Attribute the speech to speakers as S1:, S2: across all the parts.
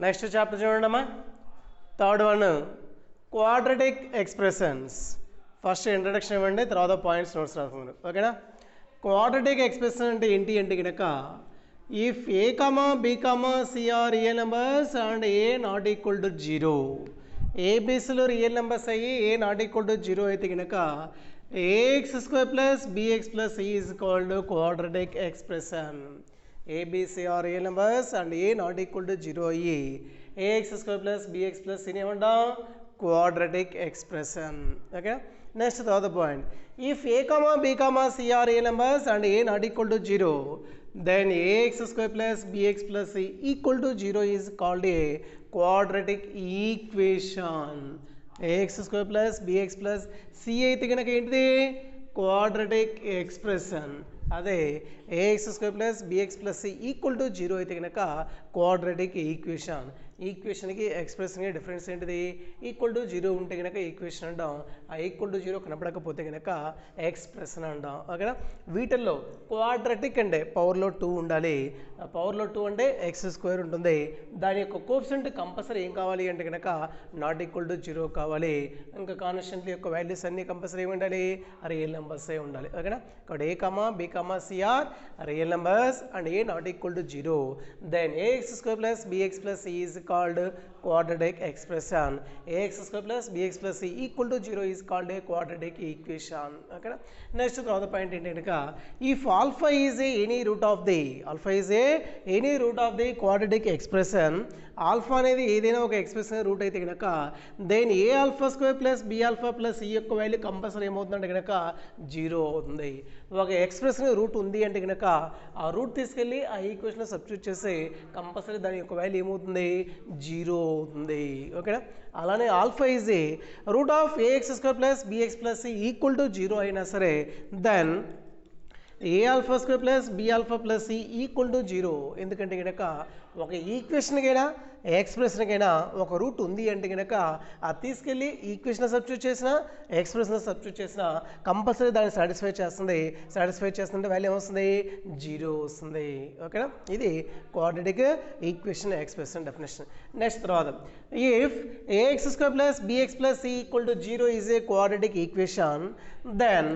S1: Next chapter చూడండమ్మా. Third one quadratic expressions. First introduction ఇవ్వండి, తర్వాత పాయింట్స్ నోట్స్ రాసుకుందాం. ఓకేనా. క్వాడ్రటిక్ ఎక్స్ప్రెషన్ అంటే ఏంటి అంటే కనుక if a comma b comma c are real numbers and a not equal to zero, ఏబీసీలో రియల్ నెంబర్స్ అయ్యి a not equal to zero అయితే కనుక a x square plus bx plus c is called quadratic expression. Abc are real numbers and a not equal to zero అయ్యి a x square plus bx plus సిని ఏమంటాం, quadratic expression. Okay. Next తర్వాత point, if a comma b comma c are real numbers and a not equal to zero then ax square plus bx plus c equal to 0 is called a quadratic equation. ax square plus bx plus c అయితే కనుక ఏంటిది, quadratic expression. అదే ax square plus bx plus c equal to 0 అయితే కనుక quadratic equation. ఈక్వేషన్కి ఎక్స్ప్రెషన్కి difference ఏంటిది, equal to 0 ఉంటే కనుక equation అంటాం, ఆ ఈక్వల్ టు 0 కనపడకపోతే కనుక ఎక్స్ప్రెషన్ అంటాం. ఓకేనా. వీటిల్లో క్వాడ్రటిక్ అంటే పవర్లో 2 ఉండాలి. పవర్లో 2 అంటే ఎక్స్ స్క్వేర్ ఉంటుంది. దాని యొక్క కోఎఫిషియంట్ కంపల్సరీ ఏం కావాలి అంటే కనుక నాట్ ఈక్వల్ టు 0 కావాలి. ఇంకా కాన్స్టెంట్ యొక్క వాల్యూస్ అన్ని కంపల్సరీ ఏమి ఉండాలి, రియల్ నెంబర్సే ఉండాలి. ఓకేనా. ఇక్కడ a comma b comma c are real numbers and a not equal to 0 then a x square plus bx plus c is called quadratic expression. ax square plus bx plus c equal to 0 is called a quadratic equation. Okay. Next the point ఏంటంటే if alpha is a any root of the quadratic expression, alpha అనేది ఏదైనా ఒక expression root అయితే కనుక then a alpha square plus b alpha plus ఈ యొక్క value compulsory ఏమవుతుందంటే కనుక 0 అవుతుంది. ఒక ఎక్స్ప్రెషన్ రూట్ ఉంది అంటే కనుక ఆ రూట్ తీసుకెళ్ళి ఆ ఈక్వేషన్లో సబ్స్టిట్యూట్ చేసి కంపల్సరీ దాని యొక్క వాల్యూ ఏమవుతుంది, 0 అవుతుంది. ఓకేనా. అలానే alpha is a root of ax square plus bx plus c equal to 0 అయినా సరే then a alpha square plus b alpha plus c equal to 0. ఎందుకంటే కనుక ఒక ఈక్వేషన్కైనా ఎక్స్ప్రెషన్కైనా ఒక రూట్ ఉంది అంటే కనుక అది తీసుకెళ్ళి ఈక్వేషన్ సబ్స్టిట్యూట్ చేసిన ఎక్స్ప్రెషన్ సబ్స్టిట్యూట్ చేసిన కంపల్సరీ దాన్ని సాటిస్ఫై చేస్తుంటే వాల్యూ ఏమొస్తుంది, 0 వస్తుంది. ఓకేనా. ఇది quadratic equation expression definition. Next తర్వాత if a x square plus bx plus c equal to 0 is a quadratic equation then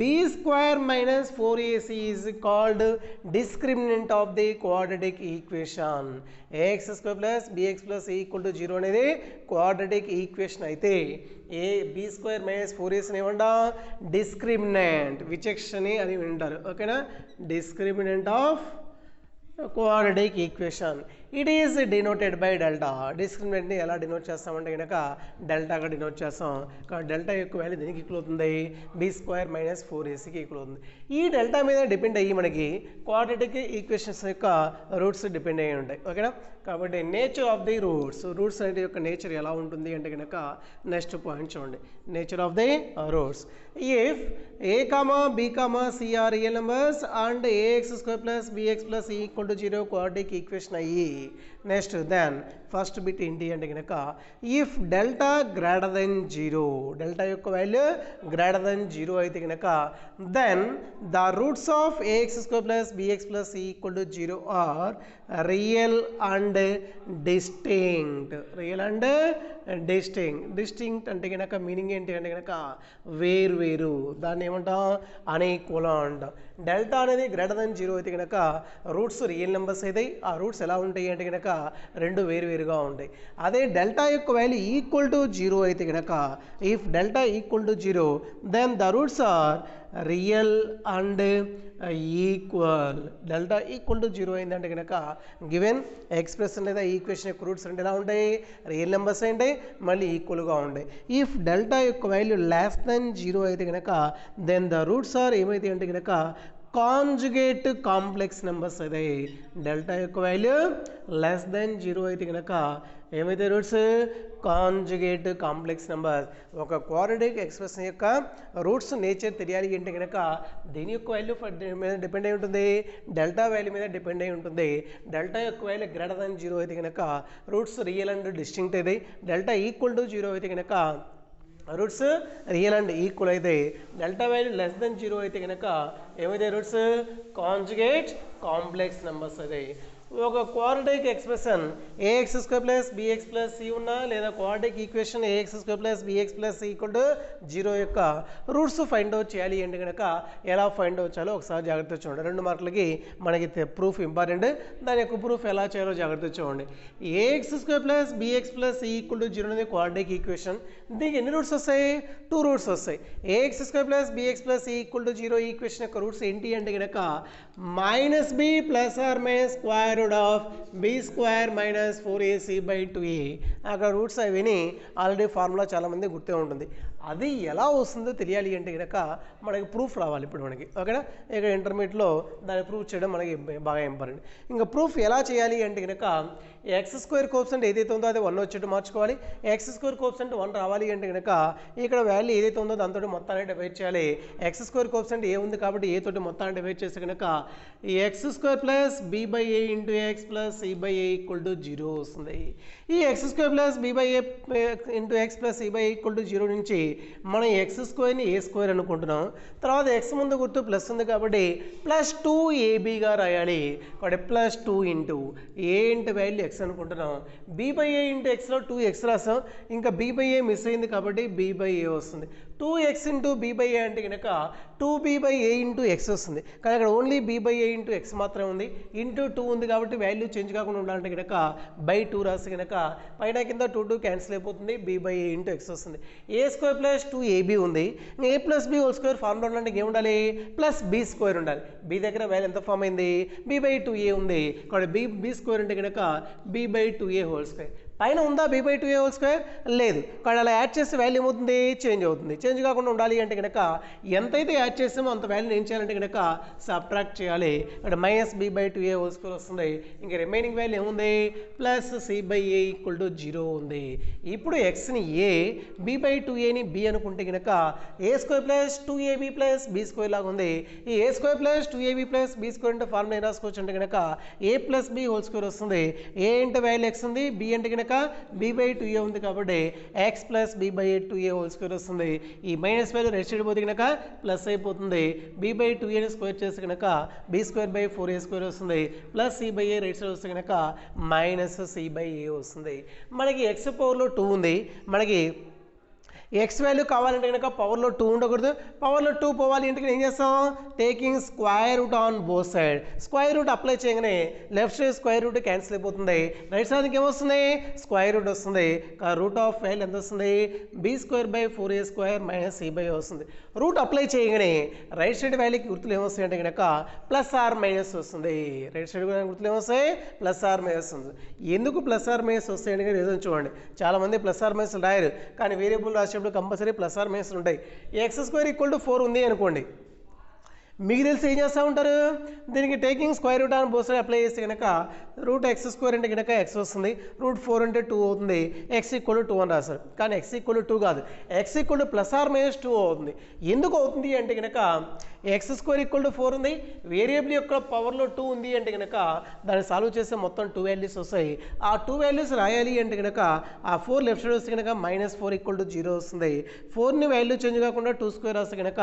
S1: b square minus 4ac is called discriminant of the quadratic equation. AX square plus bx plus equal to 0 అనేది quadratic equation అయితే A B square minus 4ac ఏమంటా, discriminant విచక్షణ అని వింటారు. ఓకేనా. Discriminant of quadratic equation it is denoted by delta. డిస్క్రిమినెంట్ని ఎలా denote చేస్తామంటే కనుక డెల్టాగా డినోట్ చేస్తాం. కాబట్టి డెల్టా యొక్క వాల్యూ దేనికి ఈక్వల్ అవుతుంది, B square minus 4ac equal అవుతుంది. ఈ డెల్టా మీద డిపెండ్ అయ్యి మనకి క్వాడ్రటిక్ ఈక్వేషన్స్ యొక్క రూట్స్ డిపెండ్ అయ్యి ఉంటాయి. ఓకేనా. కాబట్టి నేచర్ ఆఫ్ ది రూట్స్ అనేది యొక్క నేచర్ ఎలా ఉంటుంది అంటే కనుక నెక్స్ట్ పాయింట్ చూడండి, nature of the roots. If a comma b comma c are real numbers and ax square plus bx plus equal to 0 quadratic equation అయ్యి నెక్స్ట్ దెన్ ఫస్ట్ బిట్ ఏంటి అంటే కనుక if delta greater than 0, delta యొక్క value greater than 0 అయితే కనుక then the roots of ax square plus bx plus equal to 0 are real and distinct. Distinct అంటే కనుక meaning ఏంటి అంటే కనుక వేరు. దాన్ని ఏమంటాం, అనీక్వల్ అంటాం. డెల్టా అనేది గ్రేటర్ దెన్ 0 అయితే కనుక రూట్స్ రియల్ నెంబర్స్ అయితే ఆ రూట్స్ ఎలా ఉంటాయి అంటే కనుక రెండు వేరుగా ఉంటాయి. అదే డెల్టా యొక్క వాల్యూ ఈక్వల్ టు 0 అయితే కనుక if delta equal to 0 then the roots are real and equal. Delta equal to 0 అయిందంటే కనుక గివెన్ ఎక్స్ప్రెషన్ లేదా ఈక్వేషన్ యొక్క రూట్స్ అంటే ఎలా ఉంటాయి, రియల్ నెంబర్స్ అంటే మళ్ళీ ఈక్వల్గా ఉంటాయి. ఇఫ్ డెల్టా యొక్క వాల్యూ లెస్ దెన్ 0 అయితే కనుక దెన్ ద రూట్స్ ఆర్ ఏమైతే అంటే కనుక కాంజుగేట్ కాంప్లెక్స్ నెంబర్స్ అదే. డెల్టా యొక్క వాల్యూ లెస్ దెన్ 0 అయితే కనుక ఏమైతే రూట్స్, కాంజుగేట్ కాంప్లెక్స్ నెంబర్స్. ఒక క్వాడ్రటిక్ ఎక్స్ప్రెషన్ యొక్క రూట్స్ నేచర్ తెలియాలి అంటే కనుక దీని యొక్క వాల్యూ మీద డిపెండ్ అయి ఉంటుంది, డెల్టా వాల్యూ మీద డిపెండ్ అయి ఉంటుంది. డెల్టా యొక్క వాల్యూ గ్రేటర్ దెన్ 0 అయితే కనుక రూట్స్ రియల్ అండ్ డిస్టింక్ట్ అయితే, డెల్టా ఈక్వల్ టు 0 అయితే కనుక రూట్స్ రియల్ అండ్ ఈక్వల్ అయితే, డెల్టా వాల్యూ లెస్ దెన్ 0 అయితే కనుక ఏమైతే రూట్స్ కాంజుగేట్ కాంప్లెక్స్ నెంబర్స్ అయితే. ఒక quadratic expression ax square plus bx plus c ఉన్నా లేదా quadratic equation AX square plus bx plus c equal to 0 యొక్క రూట్స్ ఫైండ్ అవుట్ చేయాలి అంటే కనుక ఎలా ఫైండ్ అవుట్ చేయాలో ఒకసారి జాగ్రత్తగా చూడండి. 2 మార్కులకి మనకి ప్రూఫ్ ఇంపార్టెంట్. దాని యొక్క ప్రూఫ్ ఎలా చేయాలో జాగ్రత్తగా చూడండి. Ax square plus bx plus c equal to 0 అనేది క్వాడ్రాటిక్ ఈక్వేషన్. దీనికి ఎన్ని రూట్స్ వస్తాయి? 2 రూట్స్ వస్తాయి. Ax square plus bx plus c equal to 0 equation యొక్క రూట్స్ ఏంటి అంటే కనుక -b plus or minus square root of b square minus 4ac/2a. అక్కడ రూట్స్ అవిని ఆల్రెడీ ఫార్ములా చాలామంది గుర్తే ఉంటుంది. అది ఎలా వస్తుందో తెలియాలి అంటే కనుక మనకి ప్రూఫ్ రావాలి ఇప్పుడు మనకి. ఓకేనా? ఇక్కడ ఇంటర్మీడియట్లో దాన్ని ప్రూఫ్ చేయడం మనకి బాగా ఇంపార్టెంట్. ఇంకా ప్రూఫ్ ఎలా చేయాలి అంటే కనుక ఎక్స్ స్క్వేర్ కోఎఫిషియంట్ ఏదైతే ఉందో అది 1 వచ్చేట్టు మార్చుకోవాలి. ఎక్స్ స్క్వేర్ కోఎఫిషియంట్ 1 రావాలి అంటే కనుక ఇక్కడ వాల్యూ ఏదైతే ఉందో దాంతో మొత్తాన్ని డివైడ్ చేయాలి. ఎక్స్ స్క్వేర్ కోఎఫిషియంట్ ఏ ఉంది కాబట్టి ఏ తోటి మొత్తాన్ని డివైడ్ చేస్తే కనుక x square plus b/a into x plus c/a equal to 0 వస్తుంది. ఈ X square plus b/a into x plus c/a equal to 0 నుంచి మనం ఎక్స్ స్క్వేర్ని ఏ స్క్వేర్ అనుకుంటున్నాం. తర్వాత ఎక్స్ ముందు గుర్తు ప్లస్ ఉంది కాబట్టి ప్లస్ 2ab రాయాలి. కాబట్టి ప్లస్ 2 ఇంటూ ఏ ఇంటూ వాల్యూ ఎక్స్ అనుకుంటున్నాం. b/a ఇంటూ ఎక్స్లో 2x రాసాం. ఇంకా b/a మిస్ అయింది కాబట్టి b/a వస్తుంది. 2x ఇంటూ b/a అంటే కనుక 2b/a ఇంటూ ఎక్స్ వస్తుంది. కానీ అక్కడ ఓన్లీ b/a ఇంటూ ఎక్స్ మాత్రమే ఉంది. ఇంటూ 2 ఉంది కాబట్టి వాల్యూ చేంజ్ కాకుండా ఉండాలంటే కనుక బై 2 రాసి కనుక పైన కింద 2 క్యాన్సిల్ అయిపోతుంది. b/a ఇంటూ ఎక్స్ వస్తుంది. ఏ స్క్వేర్ ప్లస్ 2ab ఉంది. a plus b whole square formula ఉండాలంటే ఏం ఉండాలి? ప్లస్ b స్క్వేర్ ఉండాలి. b దగ్గర వాల్యూ ఎంత ఫామ్ అయింది? b/2a ఉంది. కాబట్టి b స్క్వేర్ అంటే కనుక b/2a హోల్ స్క్వేర్. పైన ఉందా b/2a హోల్ స్క్వేర్? లేదు. కానీ అలా యాడ్ చేస్తే వాల్యూ ఏమవుతుంది? చేంజ్ అవుతుంది. చేంజ్ కాకుండా ఉండాలి అంటే కనుక ఎంతైతే యాడ్ చేస్తామో అంత వాల్యూని ఏం చేయాలంటే కనుక సబ్ట్రాక్ట్ చేయాలి. ఇక్కడ -b/2a హోల్ స్క్వేర్ వస్తుంది. ఇంకా రిమైనింగ్ వాల్యూ ఏముంది? ప్లస్ c/a ఈక్వల్ టు 0 ఉంది. ఇప్పుడు ఎక్స్ని ఏ, b/2aని b అనుకుంటే కనుక a square plus 2ab plus b square లాగా ఉంది. ఈ a square plus 2ab plus b square అంటే ఫార్ములా ఏం రాసుకోవచ్చు అంటే కనుక a plus b whole square వస్తుంది. ఏ అంటే వాల్యూ ఎక్స్ ఉంది, b అంటే కనుక b/2a ఉంది కాబట్టి x plus b/2a whole square వస్తుంది. ఈ మైనస్ వాల్యూ రైట్ సైడ్ పోతే కనుక ప్లస్ అయిపోతుంది. b/2a స్క్వేర్ చేస్తే కనుక b²/4a స్క్వేర్ వస్తుంది. ప్లస్ c/a రైట్ సైడ్ వస్తే కనుక మైనస్ c/a వస్తుంది. మనకి x పవర్లో 2 ఉంది. మనకి ఎక్స్ వాల్యూ కావాలంటే కనుక పవర్లో 2 ఉండకూడదు. పవర్లో 2 పోవాలి అంటే ఏం చేస్తాం? Taking square root on both side. Square root apply చేయగానే left side square root cancel అయిపోతుంది. రైట్ సైడ్కి ఏమొస్తుంది? స్క్వేర్ రూట్ వస్తుంది. రూట్ ఆఫ్ వాల్యూ ఎంత వస్తుంది? b²/4a² మైనస్ c/a వస్తుంది. రూట్ అప్లై చేయగానే రైట్ సైడ్ వాల్యూకి గుర్తులు ఏమొస్తాయి అంటే కనుక ప్లస్ ఆర్ మైనస్ వస్తుంది. రైట్ సైడ్ గుర్తులు ఏమొస్తాయి? ప్లస్ ఆర్ మైనస్ వస్తుంది. ఎందుకు ప్లస్ ఆర్ మైనస్ వస్తాయి అంటే రీజన్ చూడండి. చాలామంది ప్లస్ ఆర్ మైనస్ రాయరు, కానీ వేరియబుల్ రాసేటప్పుడు కంపల్సరీ ప్లస్ ఆర్ మైనస్ ఉంటాయి. x² = 4 ఉంది అనుకోండి, మీకు తెలిసి ఏం చేస్తూ ఉంటారు? దీనికి taking square root on both side apply చేస్తే కనుక రూట్ x² అంటే కనుక x వస్తుంది. రూట్ 4 అంటే 2 అవుతుంది. x = 2 అని రాస్తారు. కానీ x = 2 కాదు, x = +or-2 అవుతుంది. ఎందుకు అవుతుంది అంటే కనుక x² = 4 ఉంది, వేరియబుల్ యొక్క పవర్లో 2 ఉంది అంటే కనుక దాన్ని సాల్వ్ చేస్తే మొత్తం 2 వాల్యూస్ వస్తాయి. ఆ 2 వాల్యూస్ రాయాలి అంటే కనుక ఆ 4 లెఫ్ట్ సైడ్ వస్తే కనుక -4 = 0 వస్తుంది. 4ని వాల్యూ చేంజ్ కాకుండా 2² రాస్తే కనుక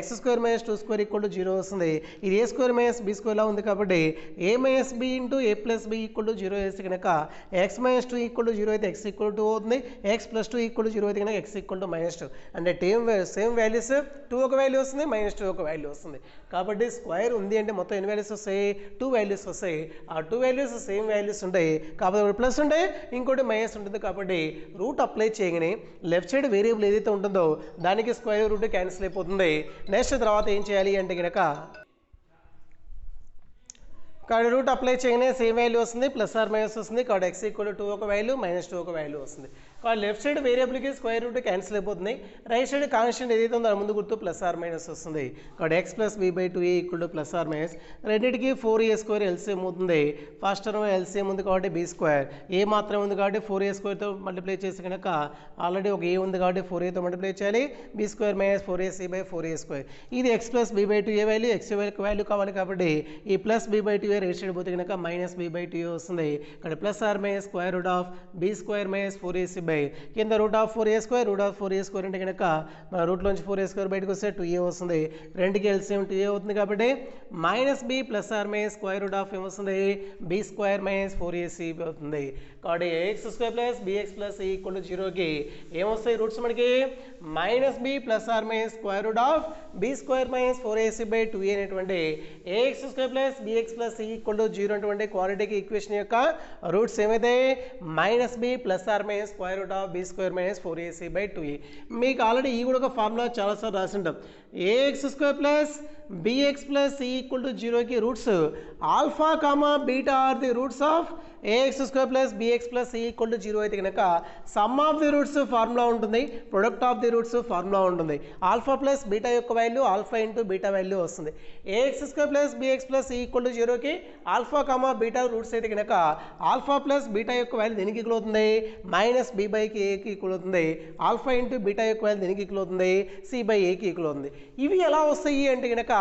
S1: x² - 2² = 0 వస్తుంది. ఇది a² - b² లా ఉంది కాబట్టి a - b × a + b = 0 వేస్తే కనుక x - 2 = 0 అయితే x = 2 అవుతుంది. x + 2 = 0 అయితే కనుక x = -2. అంటే సేమ్ వాల్యూస్ 2 ఒక వాల్యూ వస్తుంది, -2 ఒక వాల్యూ వస్తుంది. కాబట్టి స్క్వేర్ ఉంది అంటే మొత్తం ఎన్ని వాల్యూస్ వస్తాయి? 2 వాల్యూస్ వస్తాయి. ఆ 2 వాల్యూస్ సేమ్ వాల్యూస్ ఉంటాయి కాబట్టి ఒకటి ప్లస్ ఉంటాయి, ఇంకోటి మైనస్ ఉంటుంది. కాబట్టి రూట్ అప్లై చేయగానే లెఫ్ట్ సైడ్ వేరియబుల్ ఏదైతే ఉంటుందో దానికి స్క్వేర్ రూట్ క్యాన్సిల్ అయిపోతుంది. నెక్స్ట్ తర్వాత ఏం చేయాలి అంటే కనుక కాబట్టి రూట్ అప్లై చేయగానే సేమ్ వాల్యూ వస్తుంది, +or- వస్తుంది. కాబట్టి x = 2 ఒక వాల్యూ, -2 ఒక వాల్యూ వస్తుంది. కాబట్టి లెఫ్ట్ సైడ్ వేరియబుల్కి స్క్వేర్ రూట్ క్యాన్సిల్ అయిపోతుంది. రైట్ సైడ్ కాన్స్టెంట్ ఏదైతే ఉందో ముందు గుర్తు +or- వస్తుంది. కాబట్టి x + b/2a = +or-. రెండింటికి 4a² ఎల్సిఎం అవుతుంది. ఫస్ట్ టర్మ్ ఎల్సిఎం ఉంది కాబట్టి b², ఏ మాత్రం ఉంది కాబట్టి 4a² మల్టిప్లై చేసి కనుక ఆల్రెడీ ఒక ఏ ఉంది కాబట్టి 4aతో మల్టిప్లై చేయాలి. b² - 4ac/4a². ఇది x + b/2a value, x value కావాలి కాబట్టి ఈ +b/2a రైట్ సైడ్ పోతే కనుక -b/2a వస్తుంది. ఇక్కడ +or- b² - 4ac/4a² వస్తుంది. కింద √4a² అంటే కనుక మన రూట్లోంచి 4a² బయటకు వస్తే 2a వస్తుంది. రెండుకి ఎల్సిఎం 2a అవుతుంది కాబట్టి -b ± √, ఏమొస్తుంది b² - 4ac అవుతుంది. కాబట్టి ax² + bx + c = 0కి ఏమొస్తాయి రూట్స్ మనకి -b ± √, b² - 4ac/2a అనేటువంటి ax² + bx + c = 0 అనేటువంటి క్వాడ్రాటిక్ ఈక్వేషన్ యొక్క రూట్స్ ఏమైతే -b ± √, b² - 4ac/2a. మీకు ఆల్రెడీ ఈ కూడా ఒక ఫార్ములా చాలాసార్లు రాసింటాం. ax² + bx + c = 0కి roots alpha comma beta are the roots of ax² + bx + c = 0 అయితే కనుక sum of the roots formula ఉంటుంది, product of the roots formula ఉంటుంది. ఆల్ఫా ప్లస్ బీటా యొక్క value alpha into beta value వస్తుంది. ax² + bx + c = 0కి alpha comma beta roots అయితే కనుక alpha plus beta యొక్క వాల్యూ దేనికి ఈక్వల్ అవుతుంది -b/aకి ఈక్వల్ అవుతుంది. ఆల్ఫా ఇంటూ బీటా యొక్క వాల్యూ దేనికి ఈక్వల్ అవుతుంది c/aకి ఈక్వల్ అవుతుంది. ఇవి ఎలా వస్తాయి అంటే కనుక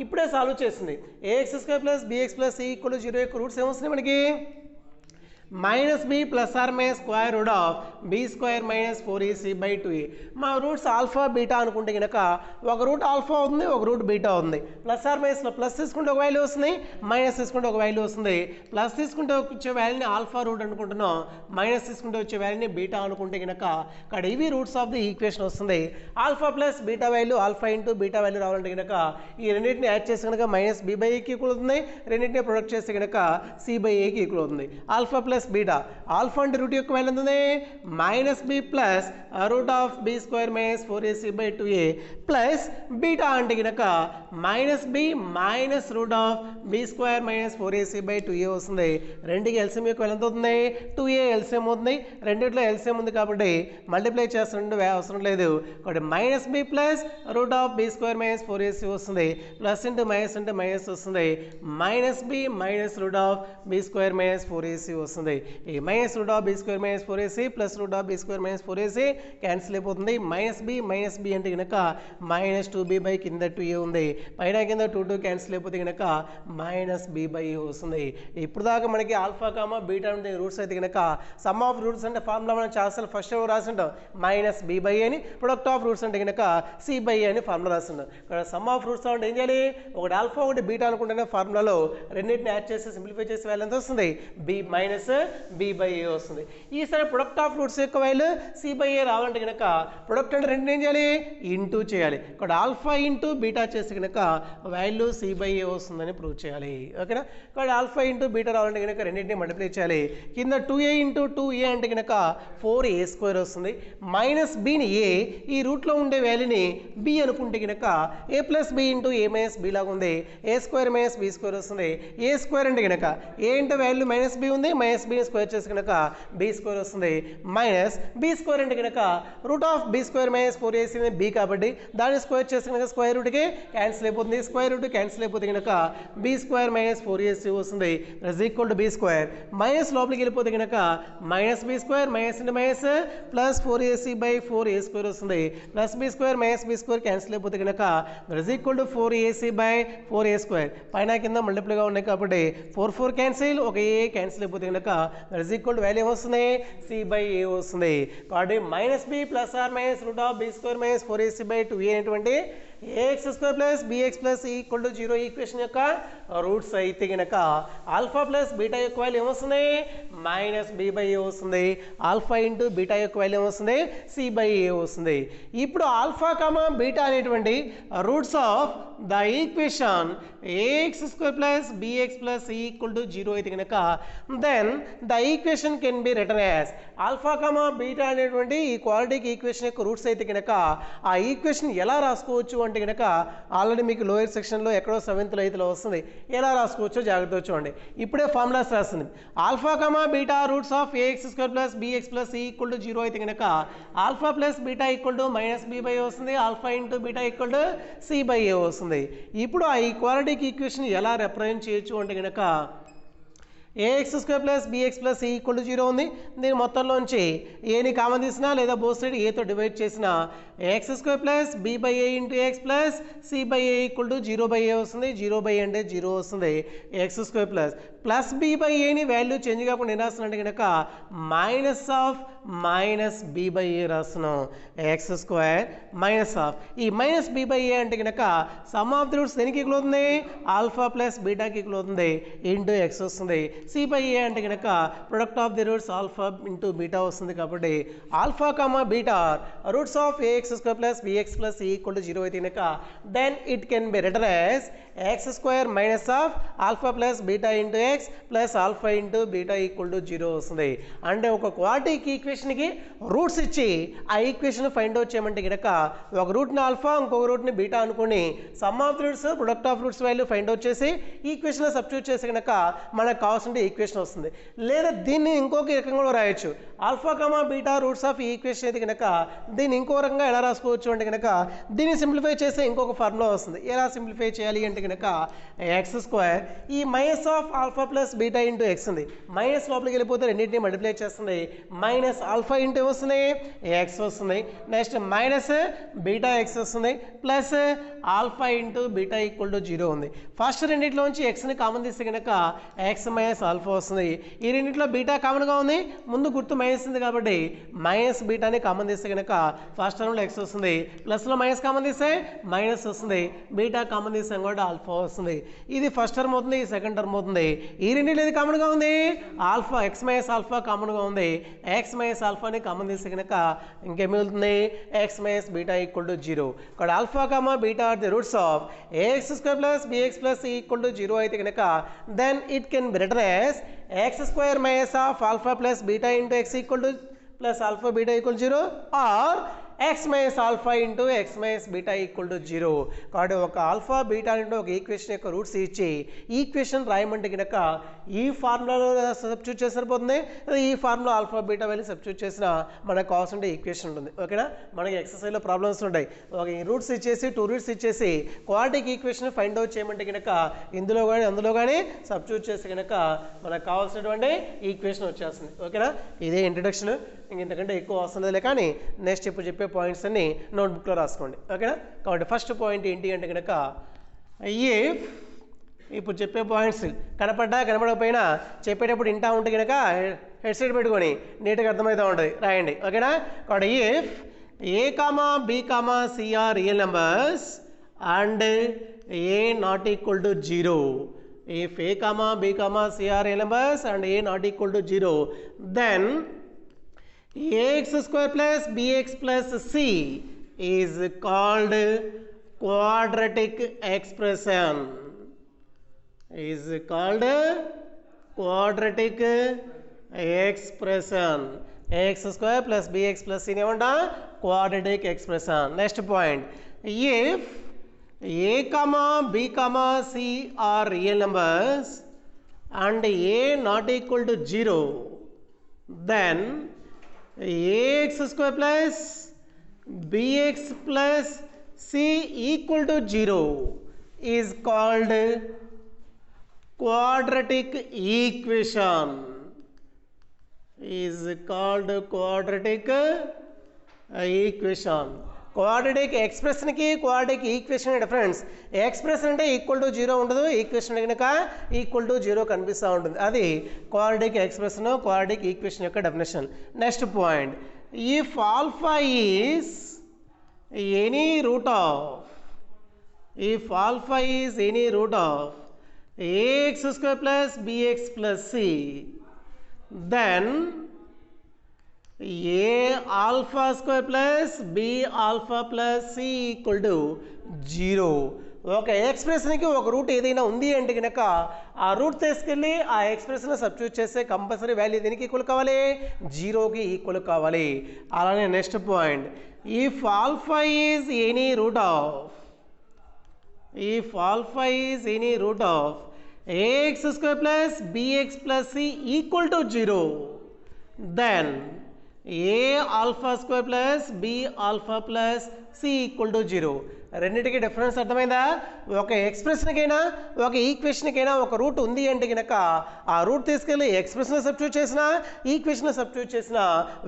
S1: ఇప్పుడే సాల్వ్ చేస్తుంది. ax² + bx + c = 0 యొక్క రూట్స్ ఏమొస్తున్నాయి మనకి -b ± √, b² - 4ac/2a. మా రూట్స్ ఆల్ఫా బీటా అనుకుంటే కనుక ఒక రూట్ ఆల్ఫా ఉంది, ఒక రూట్ బీటా ఉంది. ప్లస్ తీసుకుంటే ఒక వాల్యూ వస్తుంది, మైనస్ తీసుకుంటే ఒక వాల్యూ వస్తుంది. ప్లస్ తీసుకుంటే వచ్చే వాల్యూని ఆల్ఫా రూట్ అనుకుంటున్నాం, మైనస్ తీసుకుంటే వచ్చే వాల్యూని బీటా అనుకుంటే కనుక ఇక్కడ ఇవి రూట్స్ ఆఫ్ ది ఈక్వేషన్ వస్తుంది. Alpha plus beta value alpha into beta value రావాలంటే కనుక ఈ రెండింటిని యాడ్ చేస్తే కనుక -b/aకి ఈక్వల్ అవుతుంది. రెండింటిని ప్రొడక్ట్ చేస్తే కనుక c/aకి ఈక్వల్ అవుతుంది. ఆల్ఫా ప్లస్ బీటా, ఆల్ఫా అంటే రూట్ యొక్క వాల్యూ ఎంత ఉంది -b + √b² - 4ac/2a plus beta అంటే కనుక -b - √b² - 4ac/2a వస్తుంది. రెండుకి ఎల్సిఎం యొక్క వాల్యూ ఎంత అవుతుంది 2a ఎల్సిఎం అవుతుంది. రెండిట్లో ఎల్సిఎం ఉంది కాబట్టి మల్టిప్లై చేస్తుంటే అవసరం లేదు. కాబట్టి -b + √b² - 4ac వస్తుంది. ప్లస్ ఇంటూ మైనస్ అంటే మైనస్ వస్తుంది. -b - √b² - 4ac వస్తుంది. ఈ -√b² - 4ac plus √b² - 4ac cancel అయిపోతుంది. -b అంటే కనుక -2b కింద 2a ఉంది, పైన కింద 2 క్యాన్సిల్ అయిపోతే కనుక -b/a వస్తుంది. ఇప్పుడు దాకా మనకి ఆల్ఫా కామా బీటా ఉండే రూట్స్ అయితే కనుక సమ్ ఆఫ్ రూట్స్ అంటే ఫార్ములా మనం చాలాసార్లు ఫస్ట్ రాసింటాం -b/a అని, ప్రొడక్ట్ ఆఫ్ రూట్స్ అంటే కనుక c/a అని ఫార్ములా రాసింటాం. ఇక్కడ సమ్ ఆఫ్ రూట్స్ అంటే ఏం చేయాలి, ఒకటి ఆల్ఫా ఒకటి బీటా అనుకుంటేనే ఫార్ములాలో రెండింటిని యాడ్ చేసి సింప్లిఫై చేసి వాల్యూ ఎంత వస్తుంది b/a వస్తుంది. ఈసారి ప్రొడక్ట్ ఆఫ్ రూట్స్ యొక్క వాల్యూ c/a రావాలంటే కనుక ప్రొడక్ట్ అంటే రెండు ఏం చేయాలి ఇంటూ చేయాలి. ఇక్కడ ఆల్ఫా ఇంటూ బీటా చేస్తే కనుక వాల్యూ c/a వస్తుందని ప్రూవ్ చేయాలి. ఓకేనా, ఇక్కడ ఆల్ఫా ఇంటూ బీటా రావాలంటే కనుక రెండింటిని మల్టిప్లై చేయాలి. కింద 2a ఇంటూ 2a అంటే కనుక 4a² వస్తుంది. -bని a, ఈ రూట్లో ఉండే వాల్యూని b అనుకుంటే కనుక a + b into a - b లాగా ఉంది. a² - b² వస్తుంది. a² అంటే కనుక a అంటే వాల్యూ -b ఉంది, -b స్క్వేర్ చేసి కనుక b² వస్తుంది. -b² అంటే కనుక √b² - 4ac b కాబట్టి దాన్ని స్క్వేర్ చేసి కనుక స్క్వేర్ రూట్కి క్యాన్సిల్ అయిపోతుంది. స్క్వేర్ రూట్ క్యాన్సిల్ అయిపోతే కనుక b² - 4ac వస్తుంది. b². మైనస్ లోపలికి వెళ్ళిపోతే కనుక -b² minus into minus plus 4ac/4a² వస్తుంది. +b² - b² క్యాన్సిల్ అయిపోతే కనుక 4ac/4a². పైన కింద మల్టిపుల్గా ఉన్నాయి కాబట్టి 4 క్యాన్సిల్, ఒక a క్యాన్సిల్ అయిపోతే కనుక వాల్యూ వస్తుంది c/a వస్తుంది. కాబట్టి -b ± √b² - 4ac/2a అనేటువంటి ax² + bx + c = 0 ఈక్వేషన్ యొక్క రూట్స్ అయితే కనుక ఆల్ఫా ప్లస్ బీటా యొక్క వాల్యూ ఏమొస్తుంది -b/a వస్తుంది. ఆల్ఫా ఇంటూ బీటా యొక్క వాల్యూ ఏమొస్తుంది c/a వస్తుంది. ఇప్పుడు ఆల్ఫా కామా బీటా అనేటువంటి roots of the equation ax² + bx + c = 0 అయితే కనుక then the equation can be written as alpha comma beta అనేటువంటి ఈ క్వాడ్రాటిక్ ఈక్వేషన్ యొక్క రూట్స్ అయితే కనుక ఆ ఈక్వేషన్ ఎలా రాసుకోవచ్చు అంటే కనుక ఆల్రెడీ మీకు లోయర్ సెక్షన్లో ఎక్కడో 7th 8th వస్తుంది. ఎలా రాసుకోవచ్చో జాగ్రత్తగా చూడండి. ఇప్పుడే ఫార్ములాస్ రాస్తుంది. Alpha comma beta roots of ax² + bx + c = 0 అయితే కనుక ఆల్ఫా ప్లస్ బీటా -b/a వస్తుంది. ఆల్ఫా ఇంటూ బీటా c/a వస్తుంది. ఇప్పుడు ఆ ఈక్వాలిటీకి ఈక్వేషన్ ఎలా రిప్రజెంట్ చేయొచ్చు అంటే కనుక a x square plus bx plus c equal to 0 ఉంది. దీని మొత్తంలోంచి ఏని కామన్ తీసినా లేదా బోత్ సైడ్ ఏతో డివైడ్ చేసిన x square plus b by a into x plus c by a equal to 0 by a వస్తుంది. 0 బై ఏ అంటే 0 వస్తుంది. X square plus b by ఏని వాల్యూ చేంజ్ కాకుండా ఏం రాస్తున్నట్టు కనుక minus of minus b by a రాస్తున్నాం. X square minus of ఈ మైనస్ బి బై ఏ అంటే కనుక సమ్ ఆఫ్ ది రూట్స్ దేనికి ఈక్వల్ అవుతుంది, ఆల్ఫా ప్లస్ బీటాకి ఈక్వల్ అవుతుంది ఇంటూ ఎక్స్ వస్తుంది. సి బై ఏ అంటే కనుక product of the roots alpha into beta వస్తుంది. కాబట్టి alpha comma beta roots of ax square plus bx plus c equal to 0 అయితే కనుక then it can be written as x square minus of alpha plus beta into x plus alpha into beta equal to 0 వస్తుంది. అంటే ఒక quadratic ఈక్వేషన్కి roots ఇచ్చి ఆ equation find out చేయమంటే కనుక ఒక రూట్ని ఆల్ఫా ఇంకొక రూట్ని బీటా అనుకుని some of roots product of roots value find out చేసి ఈక్వేషన్లో సబ్స్టిట్యూట్ చేసి కనుక మనకు కావాల్సిన ఈక్వేషన్ వస్తుంది. లేదా దీన్ని ఇంకొక రకంగా కూడా రాయొచ్చు. Alpha comma beta roots of equation అయితే కనుక దీన్ని ఇంకో రకంగా ఎలా రాసుకోవచ్చు అంటే కనుక దీన్ని సింప్లిఫై చేస్తే ఇంకొక ఫార్ములా వస్తుంది. ఎలా సింప్లిఫై చేయాలి అంటే కనుక ఎక్స్ స్క్వేర్ ఈ minus of alpha plus beta into x ఉంది. మైనస్ లోపలికి వెళ్ళిపోతే రెండింటిని మల్టిప్లై చేస్తుంది. మైనస్ ఆల్ఫా ఇంటూ వస్తుంది ఎక్స్ వస్తుంది. నెక్స్ట్ మైనస్ బీటా ఎక్స్ వస్తుంది plus alpha into beta equal to 0 ఉంది. ఫస్ట్ రెండింటిలోంచి ఎక్స్ని కామన్ తీస్తే కనుక ఎక్స్ మైనస్ ఆల్ఫా వస్తుంది. ఈ రెండింటిలో బీటా కామన్గా ఉంది, ముందు గుర్తు మైనస్ ఉంది కాబట్టి మైనస్ బీటాని కామన్ తీస్తే కనుక ఫస్ట్ టర్మ్లో ఎక్స్ వస్తుంది. ప్లస్లో మైనస్ కామన్ తీస్తే మైనస్ వస్తుంది. బీటా కామన్ తీస్తే కూడా ఆల్ఫా వస్తుంది. ఇది ఫస్ట్ టర్మ్ అవుతుంది, ఈ సెకండ్ టర్మ్ అవుతుంది. ఈ రెండింటిలో ఏది కామన్గా ఉంది, ఆల్ఫా ఎక్స్ మైనస్ ఆల్ఫా కామన్గా ఉంది. ఎక్స్ మైనస్ ఆల్ఫాని కామన్ తీస్తే కనుక ఇంకేం మిగులుతుంది, x minus beta equal to 0. ఇక్కడ alpha comma beta are the roots of ax square plus bx plus equal to 0 అయితే కనుక then it can be written as x square minus of alpha plus beta into x equal to plus alpha beta equal 0 or x minus alpha into x minus beta equal to 0. కాబట్టి ఒక alpha beta into ఒక equation యొక్క roots ఇచ్చి equation రాయమంటే కనుక ఈ ఫార్ములాలో substitute చేసి సరిపోతుంది. ఈ formula alpha beta value substitute చేసిన మనకు కావాల్సిన ఈక్వేషన్ ఉంటుంది. ఓకేనా, మనకి ఎక్సర్సైజ్లో ప్రాబ్లమ్స్ ఉంటాయి. ఒక రూట్స్ ఇచ్చేసి 2 రూట్స్ ఇచ్చేసి క్వాడ్రాటిక్ ఈక్వేషన్ ఫైండ్ అవుట్ చేయమంటే కనుక ఇందులో కానీ అందులో కానీ సబ్స్టిట్యూట్ చేసి కనుక మనకు కావాల్సినటువంటి ఈక్వేషన్ వచ్చేస్తుంది. ఓకేనా, ఇదే ఇంట్రడక్షన్, ఇంతకంటే ఎక్కువ అవసరం లేదు. కానీ నెక్స్ట్ ఇప్పుడు చెప్పే పాయింట్స్ అన్ని నోట్బుక్లో రాసుకోండి. ఓకేనా, కాబట్టి ఫస్ట్ పాయింట్ ఏంటి అంటే కనుక ఇప్పుడు చెప్పే పాయింట్స్ కనపడకపోయినా చెప్పేటప్పుడు ఇంటా ఉంటే కనుక హెడ్సెట్ పెట్టుకొని నీట్గా అర్థమవుతూ ఉంటుంది, రాయండి. ఓకేనా, కాబట్టి if a comma b comma c are real numbers and a not equal to 0, if a comma b comma c are real numbers and a not equal to 0, then ax square plus bx plus c is called quadratic expression. Is called quadratic expression. Ax square plus bx plus c ఏమంట quadratic expression. Next point, if a comma b comma c are real numbers and a not equal to 0, then ax square plus bx plus c equal to 0 is called quadratic equation. Is called quadratic equation. Quadratic ఎక్స్ప్రెషన్కి quadratic equation difference. Expression అంటే equal to 0 ఉండదు, equation కనుక equal to 0 కనిపిస్తూ ఉంటుంది. అది quadratic expression, quadratic equation యొక్క definition. Next point, if alpha is any root of ax square plus bx plus c, then a alpha square plus b alpha plus c equal to 0. ఒక ఎక్స్ప్రెషన్కి ఒక route ఏదైనా ఉంది అంటే కనుక ఆ root తీసుకెళ్ళి ఆ ఎక్స్ప్రెషన్ సబ్స్టిట్యూట్ చేస్తే కంపల్సరీ వాల్యూ దేనికి ఈక్వల్ కావాలి, 0కి ఈక్వల్ కావాలి. అలానే next point, if alpha is any root of ax square plus bx plus c equal to 0, then a alpha square plus b alpha plus c equal to 0. రెండింటికి difference అర్థమైందా? ఒక ఎక్స్ప్రెషన్కైనా ఒక ఈక్వేషన్కైనా ఒక రూట్ ఉంది అంటే కనుక ఆ రూట్ తీసుకెళ్ళి ఎక్స్ప్రెషన్ సబ్స్టిట్యూట్ చేసినా ఈక్వేషన్ సబ్స్టిట్యూట్ చేసిన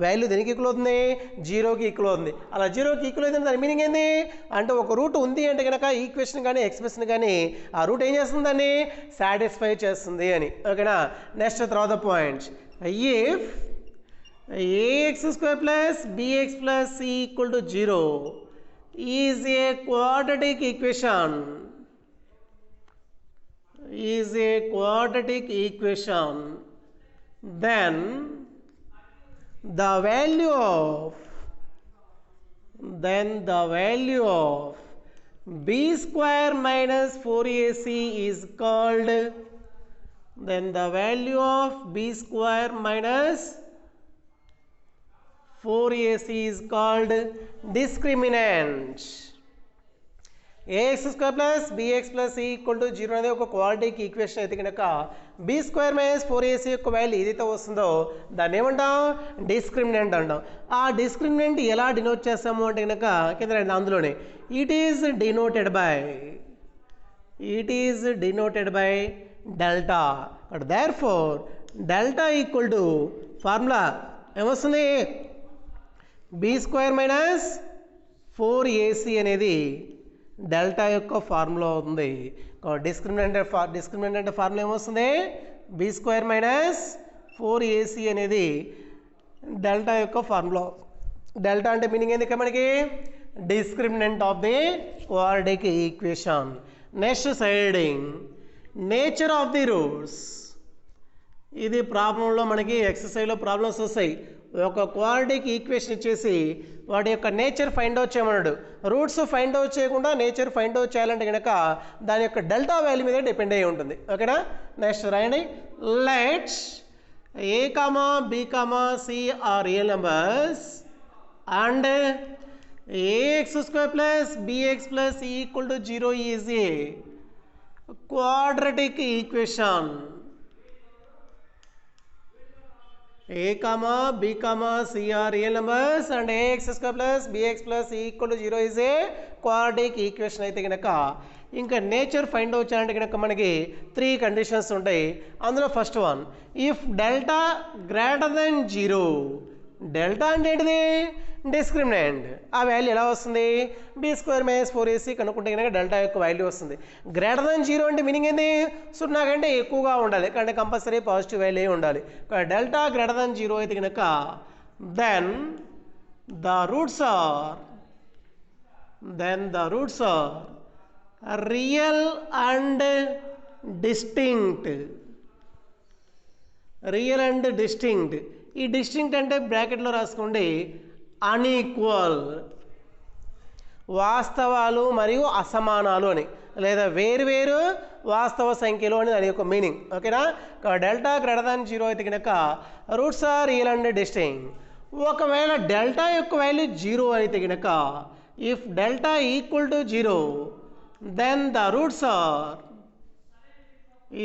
S1: వాల్యూ దేనికి ఈక్వల్ అవుతుంది? జీరోకి ఈక్వల్ అవుతుంది. అలా జీరోకి ఈక్వల్ అవుతుంది దాని మీనింగ్ ఏంది అంటే ఒక రూట్ ఉంది అంటే కనుక ఈక్వేషన్ కానీ ఎక్స్ప్రెషన్ కానీ ఆ రూట్ ఏం చేస్తుంది దాన్ని సాటిస్ఫై చేస్తుంది అని. ఓకేనా? నెక్స్ట్ తర్వాత point, if ax square plus bx plus c equal to 0 is a quadratic equation, then the value of b square minus 4ac is called, then the value of b square minus 4ac is called discriminant. ax square plus bx plus c equal to 0 అనేది ఒక quadratic equation అయితే కనుక b square minus 4ac యొక్క value ఏదైతే వస్తుందో దాన్ని ఏమంటాం? Discriminant అంటాం. ఆ డిస్క్రిమినెంట్ ఎలా డినోట్ చేస్తాము అంటే కనుక కింద అందులోనే it is denoted by delta. Therefore delta equal to formula ఏమొస్తుంది? బి స్క్వేర్ మైనస్ 4ac అనేది డెల్టా యొక్క ఫార్ములా అవుతుంది. డిస్క్రిమినెంట్ అంటే ఫార్ములా ఏమొస్తుంది? బి స్క్వేర్ మైనస్ 4ac అనేది డెల్టా యొక్క ఫార్ములా. డెల్టా అంటే మీనింగ్ ఏంది మనకి? Discriminant of the quadratic equation. Next siding nature of the roots. ఇది ప్రాబ్లంలో మనకి ఎక్సర్సైజ్లో ప్రాబ్లమ్స్ వస్తాయి. ఒక క్వాడ్రాటిక్ ఈక్వేషన్ ఇచ్చేసి వాటి యొక్క నేచర్ ఫైండ్ అవుట్ చేయమన్నాడు. రూట్స్ ఫైండ్ అవుట్ చేయకుండా నేచర్ ఫైండ్ అవుట్ చేయాలంటే కనుక దాని యొక్క డెల్టా వాల్యూ మీద డిపెండ్ అయ్యి ఉంటుంది. ఓకేనా? నెక్స్ట్ రాయండి, let's a, b, c are real numbers and ax square plus bx plus c equal to 0 is a quadratic equation. a, b, c are real numbers and ax square plus bx plus c equal to 0 is a quadratic equation అయితే కనుక ఇంకా nature find out చేయాలంటే కనుక మనకి 3 conditions ఉంటాయి. అందులో first one, if delta greater than 0. Delta అంటే ఏంటిది? డిస్క్రిమినెంట్. ఆ వాల్యూ ఎలా వస్తుంది? బి స్క్వేర్ మైనస్ 4ac కనుక్కుంటే కనుక డెల్టా యొక్క వాల్యూ వస్తుంది. గ్రేటర్ దెన్ 0 అంటే మీనింగ్ ఏంది? 0 కంటే ఎక్కువగా ఉండాలి, అంటే కంపల్సరీ పాజిటివ్ వాల్యూ ఉండాలి. డెల్టా గ్రేటర్ దెన్ 0 అయితే కనుక then the roots are real and distinct. ఈ డిస్టింక్ట్ అంటే బ్రాకెట్లో రాసుకోండి అన్ఈక్వల్, వాస్తవాలు మరియు అసమానాలు అని, లేదా వేరువేరు వాస్తవ సంఖ్యలు అని దాని యొక్క మీనింగ్. ఓకేనా? డెల్టా గ్రేటర్ దాన్ 0 అయితే కనుక roots are real and distinct. ఒకవేళ డెల్టా యొక్క వాల్యూ 0 అయితే కనుక if delta equal to 0 then the roots are,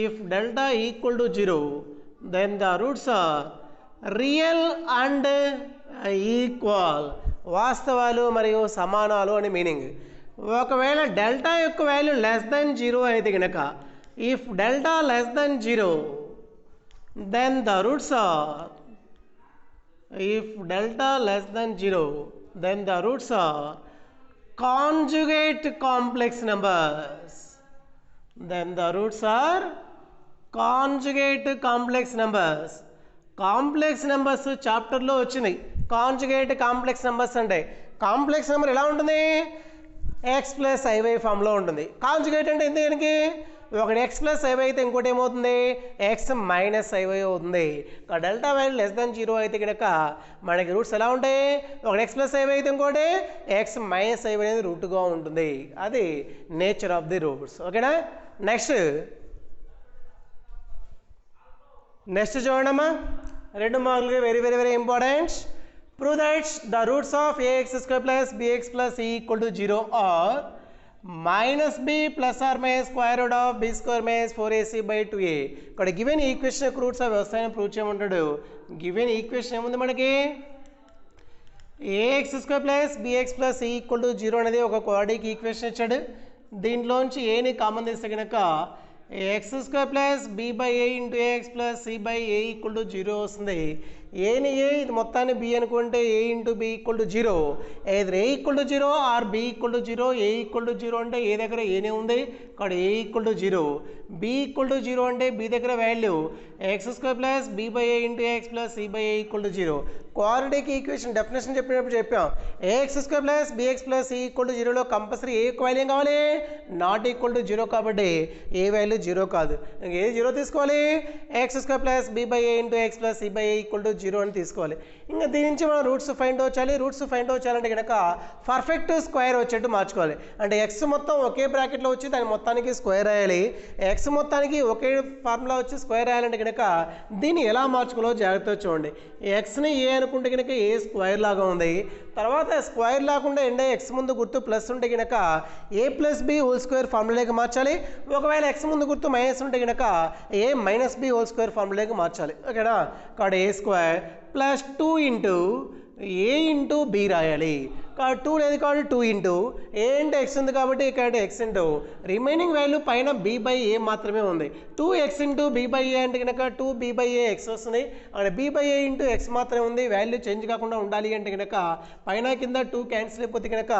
S1: if delta equal to 0 then the roots are real and equal, వాస్తవాలు మరియు సమానాలు అని మీనింగ్. ఒకవేళ డెల్టా యొక్క వాల్యూ లెస్ దెన్ 0 అయితే కనుక if delta less than 0 then the roots are, if delta less than 0 then the roots are conjugate complex numbers. Then the roots are conjugate complex numbers. Complex numbers చాప్టర్లో వచ్చినాయి. Conjugate complex numbers అంటే complex number ఎలా ఉంటుంది? X plus i y ఫామ్లో ఉంటుంది. Conjugate అంటే ఎంత? దీనికి ఒకటి ఎక్స్ ప్లస్ ఐవై అయితే ఇంకోటి ఏమవుతుంది? ఎక్స్ మైనస్ ఐవై అవుతుంది. డెల్టా వాల్యూ లెస్ దాన్ 0 అయితే కనుక మనకి రూట్స్ ఎలా ఉంటాయి? ఒకటి ఎక్స్ ప్లస్ ఐవై అయితే ఇంకోటి ఎక్స్ మైనస్ ఐవై అనేది రూట్గా ఉంటుంది. అది నేచర్ ఆఫ్ ది రూట్స్. ఓకేనా? నెక్స్ట్ చూడండమ్మా, 2 మార్కులు very very very important. Prove that the roots of ax square plus bx plus c equal to 0 are minus b plus or minus square root of b square minus 4ac by 2a. ఇక్కడ given equation roots అవి వస్తాయని prove చేయమంటాడు. Given equation ఏముంది మనకి? Ax square plus bx plus ఈ equal to 0 అనేది ఒక quadratic equation ఇచ్చాడు. దీంట్లోంచి ఏని కామన్ తీస్తే కనుక x square plus b by a into a x plus c by a equal to 0 వస్తుంది. ఏని ఏ ఇది మొత్తాన్ని బి అనుకుంటే a into b equal to 0, ఏది a equal to 0 or b equal to 0. A equal to 0 అంటే a దగ్గర ఏనే ఉంది, ఇక్కడ a equal to 0. B equal to 0 అంటే బి దగ్గర value x square plus b by a into a x plus c by a equal to 0. Quadratic equation definition చెప్పినప్పుడు చెప్పాం a x square plus bx plus c equal to 0లో compulsory a value కావాలి, not equal to 0 కాబట్టి a value 0 కాదు. A 0 తీసుకోవాలి, x square plus b by a into x plus c by a equal to 0 అని తీసుకోవాలి. ఇంకా దీని నుంచి మనం రూట్స్ ఫైండ్ అవుట్ చేయాలి. రూట్స్ ఫైండ్ అవుట్ చేయాలంటే కనుక పర్ఫెక్ట్ స్క్వేర్ వచ్చేట్టు మార్చుకోవాలి. అంటే ఎక్స్ మొత్తం ఒకే బ్రాకెట్లో వచ్చి దాని మొత్తానికి స్క్వేర్ రాయాలి. ఎక్స్ మొత్తానికి ఒకే ఫార్ములా వచ్చి స్క్వేర్ రాయాలంటే కనుక దీన్ని ఎలా మార్చుకోవాలో జాగ్రత్తగా చూడండి. ఎక్స్ని ఏ అనుకుంటే కనుక ఏ స్క్వేర్ లాగా ఉంది. తర్వాత స్క్వేర్ లేకుండా ఎండ ఎక్స్ ముందు గుర్తు ప్లస్ ఉంటే కనుక a plus b whole square ఫార్ములాకి మార్చాలి. ఒకవేళ ఎక్స్ ముందు గుర్తు మైనస్ ఉంటే కనుక ఏ మైనస్ బి హోల్ స్క్వేర్ ఫార్ములాకి మార్చాలి. ఓకేనా, ఇక్కడ ఏ స్క్వేర్ ప్లస్ 2 ఇంటూ ఏ ఇంటూ బి రాయాలి. 2 లేదు కాబట్టి 2 ఇంటూ ఏ అంటే ఎక్స్ ఉంది కాబట్టి ఇక్కడ ఎక్స్ ఇంటూ రిమైనింగ్ వాల్యూ పైన బి బై ఏ మాత్రమే ఉంది. 2x into B by a అంటే కనుక 2b బై ఏ ఎక్స్ వస్తుంది. అక్కడ b by a into x మాత్రమే ఉంది. వాల్యూ చేంజ్ కాకుండా ఉండాలి అంటే కనుక పైన కింద 2 క్యాన్సిల్ అయిపోతే కనుక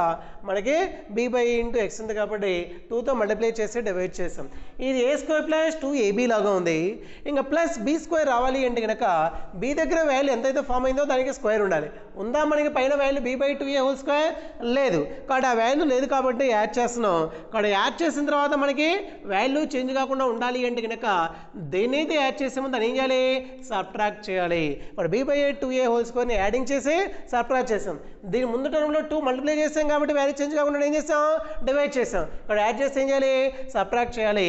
S1: మనకి b by a into x ఉంది కాబట్టి 2తో మల్టిప్లై చేసి డివైడ్ చేస్తాం. ఇది ఏ స్క్వేర్ ప్లస్ 2ab లాగా ఉంది. ఇంకా ప్లస్ బి స్క్వేర్ రావాలి అంటే కనుక బి దగ్గర వాల్యూ ఎంతైతే ఫామ్ అయిందో దానికి స్క్వేర్ ఉండాలి. ఉందా మనకి పైన value b by 2a whole square లేదు కాబట్టి ఆ వాల్యూ లేదు కాబట్టి యాడ్ చేస్తున్నాం. ఇక్కడ యాడ్ చేసిన తర్వాత మనకి వాల్యూ చేంజ్ కాకుండా ఉండాలి అంటే కనుక దేన్నైతే యాడ్ చేసామో దాన్ని ఏం చేయాలి, సబ్ట్రాక్ట్ చేయాలి. ఇక్కడ బి బై 2a హోల్ స్క్వేర్ని యాడింగ్ చేసి సబ్ట్రాక్ట్ చేసాం. దీని ముందు టర్మ్లో 2 మల్టిప్లై చేసాం కాబట్టి వాల్యూ చేంజ్ కాకుండా ఏం చేసాం, డివైడ్ చేసాం. ఇక్కడ యాడ్ చేస్తే ఏం చేయాలి, సబ్ట్రాక్ట్ చేయాలి.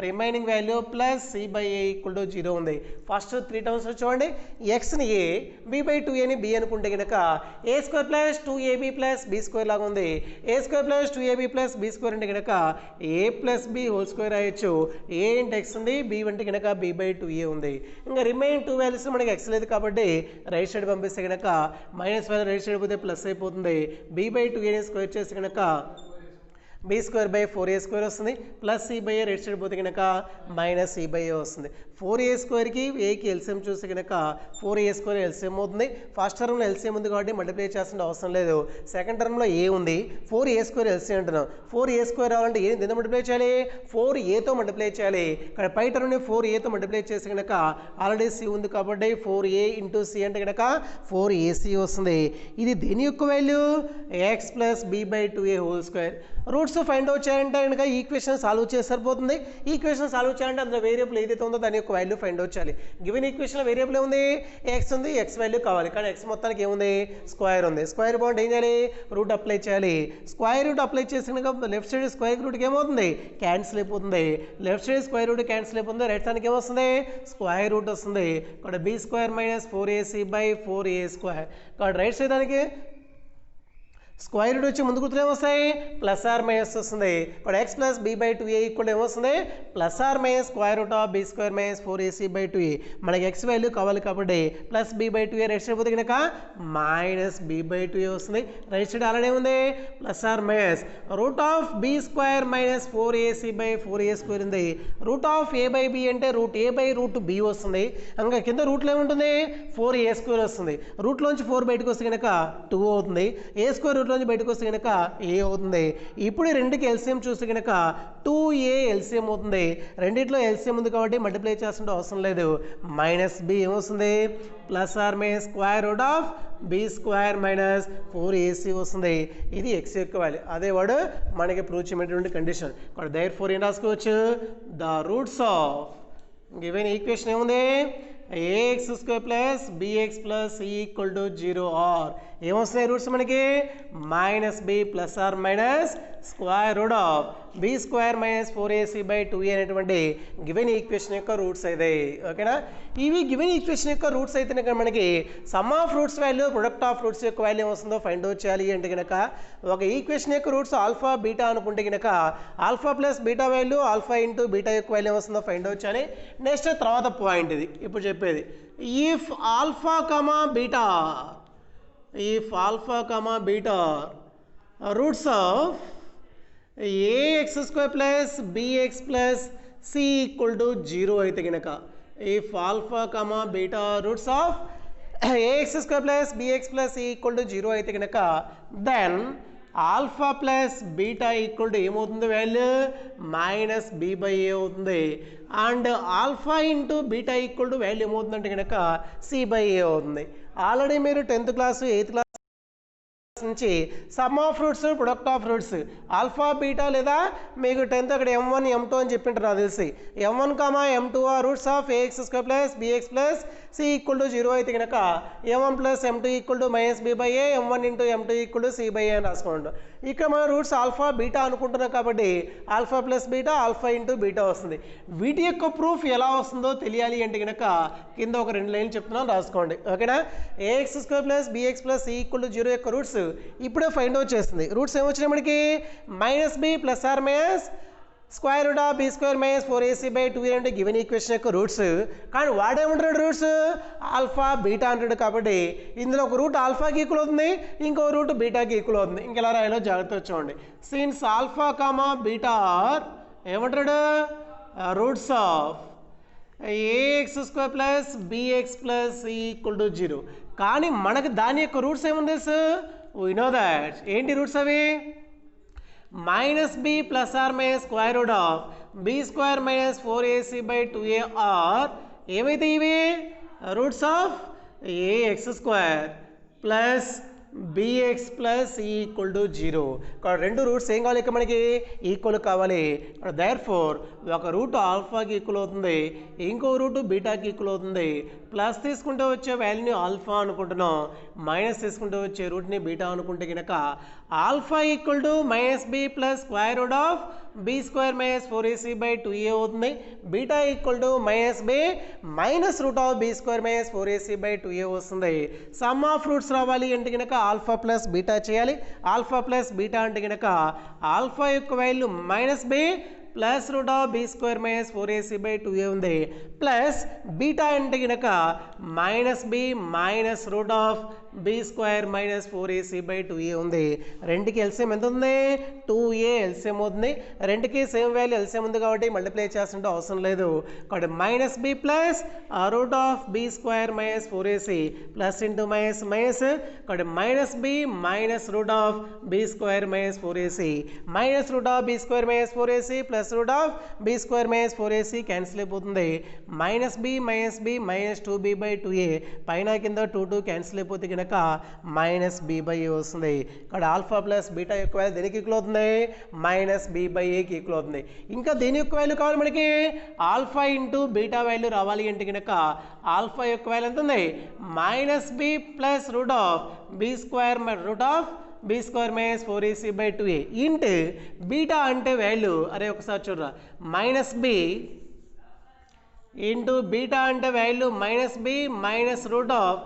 S1: Remaining value plus c by a equal to 0 ఉంది. ఫస్ట్ 3 టర్మ్స్లో చూడండి, ఎక్స్ని ఏ బి బై 2aని బి అనుకుంటే కనుక a square plus 2ab plus b square లాగా ఉంది. A square plus 2ab plus b square అంటే కనుక a plus b whole square అయ్యొచ్చు. ఏ ఇంటి ఎక్స్ ఉంది, బి అంటే కనుక బి బై 2a ఉంది. ఇంకా రిమైన్ 2 వాల్యూస్ మనకి ఎక్స్ లేదు కాబట్టి రైట్ సైడ్ పంపిస్తే కనుక మైనస్ వాల్యూ రైట్ సైడ్ పోతే ప్లస్ అయిపోతుంది. బి బై 2aని స్క్వేర్ చేస్తే కనుక b square by 4a square వస్తుంది. Plus c by a right side పోతే కనుక మైనస్ సి బై ఏ వస్తుంది. 4a స్క్వేర్కి ఏకి ఎల్సిఎం చూస్తే కనుక 4a స్క్వేర్ ఎల్సిఎం అవుతుంది. ఫస్ట్ టర్మ్లో ఎల్సిఎం ఉంది కాబట్టి మల్టిప్లై చేయాల్సిన అవసరం లేదు. సెకండ్ టర్మ్లో ఏ ఉంది, 4a స్క్వేర్ ఎల్సిఎం అంటున్నాం. 4a స్క్వేర్ రావాలంటే ఏ దీంతో మల్టిప్లై చేయాలి, 4aతో మల్టిప్లై చేయాలి. ఇక్కడ పై టర్మ్ని 4aతో మల్టిప్లై చేస్తే కనుక ఆల్రెడీ సి ఉంది కాబట్టి 4a ఇంటూ సి అంటే కనుక 4ac వస్తుంది. ఇది దేని యొక్క value, x plus b by 2a whole square. Roots find out చేయాలంటే కనుక ఈక్వేషన్ సాల్వ్ చేసి సరిపోతుంది. ఈక్వేషన్ సాల్వ్ చేయాలంటే అందులో వేరియబుల్ ఏదైతే ఉందో దాని యొక్క వాల్యూ ఫైండ్ అవుట్ చేయాలి. గివెన్ ఈక్వేషన్ వేరియబుల్ ఉంది, ఎక్స్ ఉంది, ఎక్స్ వాల్యూ కావాలి. కానీ ఎక్స్ మొత్తానికి ఏముంది, స్క్వేర్ ఉంది. స్క్వేర్ బాగుంటే ఏం చేయాలి, రూట్ అప్లై చేయాలి. స్క్వేర్ రూట్ అప్లై చేసిన లెఫ్ట్ సైడ్ స్క్వేర్ రూట్కి ఏమవుతుంది, క్యాన్సిల్ అయిపోతుంది. Left side square root cancel అయిపోతుంది. రైట్ సైడ్కి ఏమొస్తుంది, స్క్వేర్ రూట్ వస్తుంది. ఇక్కడ b square minus 4ac by 4a square. ఇక్కడ రైట్ సైడ్ దానికి స్క్వేర్ రూట్ వచ్చి ముందు గుర్తులు ఏమొస్తాయి, ప్లస్ ఆర్ మైనస్ వస్తుంది. ఇక్కడ x plus b by 2a equal ఏమొస్తుంది, plus or minus square root of b square minus 4ac by 2a. మనకి ఎక్స్ వాల్యూ కావాలి కాబట్టి plus b by 2a right side పోతే కనుక మైనస్ బి బై 2a వస్తుంది. Right side అలానే ఉంది, plus or minus root of b square minus 4ac by 4a square ఉంది. Root of a by b అంటే root a by root b వస్తుంది. ఇంకా కింద రూట్లో ఏముంటుంది, 4a స్క్వేర్ వస్తుంది. రూట్లోంచి 4 బయటకు వస్తే కనుక 2 అవుతుంది. ఏ స్క్వేర్ రూట్లోంచి బయటకు వస్తే కనుక ఏ అవుతుంది. ఇప్పుడు ఈ రెండుకి ఎల్సిఎం చూస్తే కనుక 2a ఎల్సిఎం అవుతుంది. రెండిట్లో ఎల్సిఎం ఉంది కాబట్టి మల్టిప్లై చేస్తుంటే అవసరం లేదు. మైనస్ బి ఏమొస్తుంది, plus or minus square root of b square minus 4ac వస్తుంది. ఇది ఎక్స్ యొక్క వాల్యూ. అదే వాడు మనకి ప్రూవ్ చేయమనేటువంటి కండిషన్. ఇక్కడ దేర్ ఫోర్ ఏం రాసుకోవచ్చు, the roots of given equation ఏముంది, AX square plus bx plus c equal to 0 are ఏమొస్తాయి రూట్స్ మనకి, minus b plus or minus square root of b square minus 4ac by 2a అనేటువంటి given equation యొక్క roots అయితే. ఓకేనా, ఇవి given equation యొక్క roots అయితే కనుక మనకి some of roots value product of roots యొక్క వాల్యూ ఏమొస్తుందో ఫైండ్ అవుట్ చేయాలి అంటే కనుక ఒక ఈక్వేషన్ యొక్క రూట్స్ ఆల్ఫా బీటా అనుకుంటే కనుక alpha plus beta value alpha into beta యొక్క వాల్యూ ఏమొస్తుందో ఫైండ్ అవుట్ చేయాలి. నెక్స్ట్ తర్వాత పాయింట్ ఇది ఇప్పుడు చెప్పేది, if alpha comma beta if alpha comma beta roots of ax square plus bx plus c equal to 0 అయితే కనుక if alpha comma beta roots of ax square plus bx plus c equal to 0 అయితే కనుక then alpha plus beta equal to ఏమవుతుంది value minus b by ఏ అవుతుంది and alpha into beta equal to value ఏమవుతుందంటే కనుక C by ఏ అవుతుంది. Already మీరు 10th class 8th class నుంచి some of roots product of roots alpha beta లేదా మీకు 10th అక్కడ m1 m2 అని చెప్పింటారు నాకు తెలిసి m1 కామా m2 ఆ roots of ax square plus bx plus c equal to 0 అయితే కనుక m1 plus m2 equal to minus b by a m1 into m2 equal to c by a అని రాసుకోండి. ఇక్కడ మనం రూట్స్ ఆల్ఫా బీటా అనుకుంటున్నాం కాబట్టి alpha plus beta alpha into beta వస్తుంది. వీటి యొక్క ప్రూఫ్ ఎలా వస్తుందో తెలియాలి అంటే కనుక కింద ఒక 2 లైన్లు చెప్తున్నాను రాసుకోండి ఓకేనా. ax square plus bx plus c equal to 0 యొక్క రూట్స్ ఇప్పుడే ఫైండ్ అవుట్ చేస్తుంది. రూట్స్ ఏమొచ్చినాయి మనకి minus b plus or minus square root of b square minus 4ac by 2a అంటే గివెన్ ఈక్వేషన్ యొక్క రూట్స్. కానీ వాడేమంటాడు రూట్స్ ఆల్ఫా బీటా అంటాడు కాబట్టి ఇందులో ఒక రూట్ ఆల్ఫాకి ఈక్వల్ అవుతుంది ఇంకో రూట్ బీటాకి ఈక్వల్ అవుతుంది. ఇంకెలా రాయాలో జాగ్రత్త చూడండి. Since alpha comma beta are ఏమంటాడు roots of ax square plus bx plus c equal to 0. కానీ మనకు దాని యొక్క రూట్స్ ఏముంది we know that ఏంటి రూట్స్ అవి minus b plus or minus square root of b square minus 4ac by 2a are ఏమైతే ఇవి roots of ax square plus bx plus equal to 0. ఇక్కడ రెండు రూట్స్ ఏం కావాలి ఇక్కడ మనకి ఈక్వల్ కావాలి. దేర్ ఫోర్ ఒక రూట్ ఆల్ఫాకి ఈక్వల్ అవుతుంది ఇంకో రూట్ బీటాకి ఈక్వల్ అవుతుంది. ప్లస్ తీసుకుంటే వచ్చే వాల్యూని ఆల్ఫా అనుకుంటున్నాం మైనస్ తీసుకుంటే వచ్చే రూట్ని బీటా అనుకుంటే కనుక alpha equal to minus b plus square root of b square minus 4ac by 2a అవుతుంది. Beta equal to minus b minus root of b square minus 4ac by 2a వస్తుంది. Sum of roots రావాలి అంటే కనుక alpha plus beta చేయాలి. Alpha plus beta అంటే కనుక alpha యొక్క value minus b plus root of b square minus 4ac by 2a ఉంది plus beta అంటే కనుక minus b minus root of b square minus 4ac by 2a ఉంది. రెండుకి LCM ఎంత ఉంది 2a ఎల్సిఎం అవుతుంది. రెండుకి సేమ్ వాల్యూ ఎల్సిఎం ఉంది కాబట్టి మల్టిప్లై చేస్తుంటే అవసరం లేదు. కాబట్టి minus b plus root of b square minus 4ac plus into minus minus కాబట్టి minus b minus root of b square minus 4ac minus root of b square minus 4ac plus root of b square minus 4ac cancel అయిపోతుంది. Minus b minus 2b by 2a పైన కింద 2 cancel అయిపోతే కనుక minus b by a వస్తుంది. ఇక్కడ alpha plus beta యొక్క value దేనికి equal అవుతుంది మైనస్ బి బై ఏకి ఈక్వల్ అవుతుంది. ఇంకా దేని యొక్క వాల్యూ కావాలి మనకి ఆల్ఫా ఇంటూ బీటా వాల్యూ రావాలి అంటే కనుక ఆల్ఫా యొక్క వాల్యూ ఎంత ఉంది minus b plus root of b square root of b square minus 4ac by 2a into beta అంటే వాల్యూ అరే ఒకసారి చూడరా మైనస్ బి ఇంటూ బీటా అంటే value minus b minus root of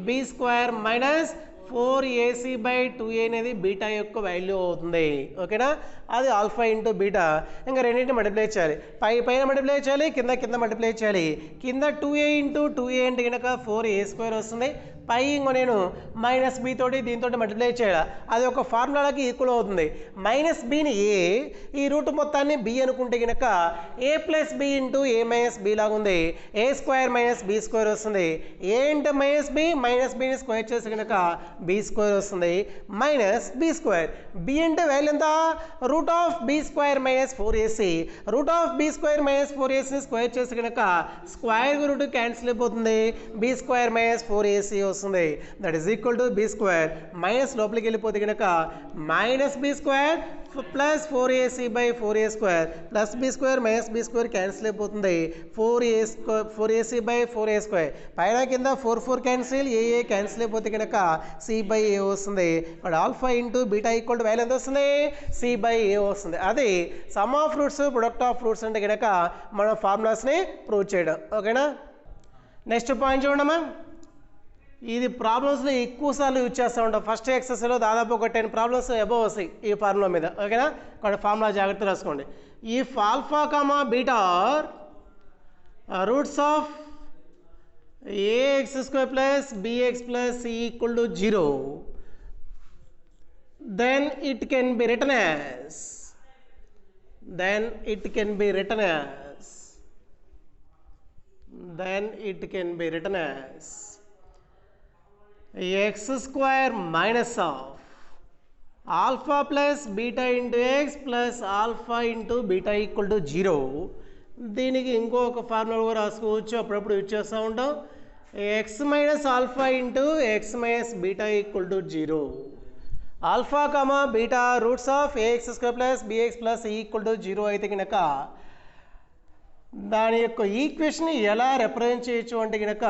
S1: b square minus 4ac by 2a అనేది beta యొక్క value అవుతుంది ఓకేనా. అది ఆల్ఫా ఇంటూ బీటా ఇంకా రెండింటిని మల్టిప్లై చేయాలి. పైన మల్టిప్లై చేయాలి కింద మల్టిప్లై చేయాలి. కింద 2a ఇంటూ 2a అంటే కనుక 4a² వస్తుంది. పై ఇంకో నేను మైనస్ బి తోటి దీంతో మల్టిప్లై చేయాలి. అది ఒక ఫార్ములాకి ఈక్వల్ అవుతుంది. మైనస్ బిని ఏ ఈ రూట్ మొత్తాన్ని బి అనుకుంటే కనుక a plus b into a minus b లాగా ఉంది. A square minus b square వస్తుంది. ఏ ఇంటూ మైనస్ బిని స్క్వేర్ చేసి కనుక బి స్క్వేర్ వస్తుంది మైనస్ బి స్క్వేర్. బి అంటే వాల్యూ ఎంత root of b square minus 4ac root of b square minus 4ac square చేసి కనుక స్క్వేర్ రూట్ క్యాన్సిల్ అయిపోతుంది. బి స్క్వేర్ మైనస్ 4ac వస్తుంది. That is equal to b square minus లోపలికి వెళ్ళిపోతే కనుక minus b square plus 4ac by 4a square plus b square minus b square cancel అయిపోతుంది. 4ac by 4a square పైన కింద 4 cancel ఏ cancel అయిపోతే కనుక c by a వస్తుంది. ఇక్కడ alpha into beta equal to value ఎంత వస్తుంది c బై a వస్తుంది. అది some of roots product of roots అంటే కనుక మన ఫార్ములాస్ని ప్రూవ్ చేయడం ఓకేనా. నెక్స్ట్ పాయింట్ చూడమ్మా. ఇది ప్రాబ్లమ్స్లో ఎక్కువ సార్లు యూజ్ చేస్తూ ఉంటాం. ఫస్ట్ ఎక్సర్సైజ్లో దాదాపు ఒక 10 ప్రాబ్లమ్స్ అబవ్ వస్తాయి ఈ ఫార్ములా మీద ఓకేనా. ఇక్కడ ఫార్ములా జాగ్రత్త రాసుకోండి. If alpha comma beta are roots of ax square plus bx plus c equal to 0, then it can be written as x square minus of alpha plus beta into x plus alpha into beta equal to 0. దీనికి ఇంకొక formula కూడా రాసుకోవచ్చు, అప్పుడప్పుడు use చేస్తూ ఉంటాం. x minus alpha into x minus beta equal to 0. Alpha comma beta roots of ax square plus bx plus equal to 0 అయితే కనుక దాని యొక్క ఈక్వేషన్ ఎలా రిప్రజెంట్ చేయొచ్చు అంటే కనుక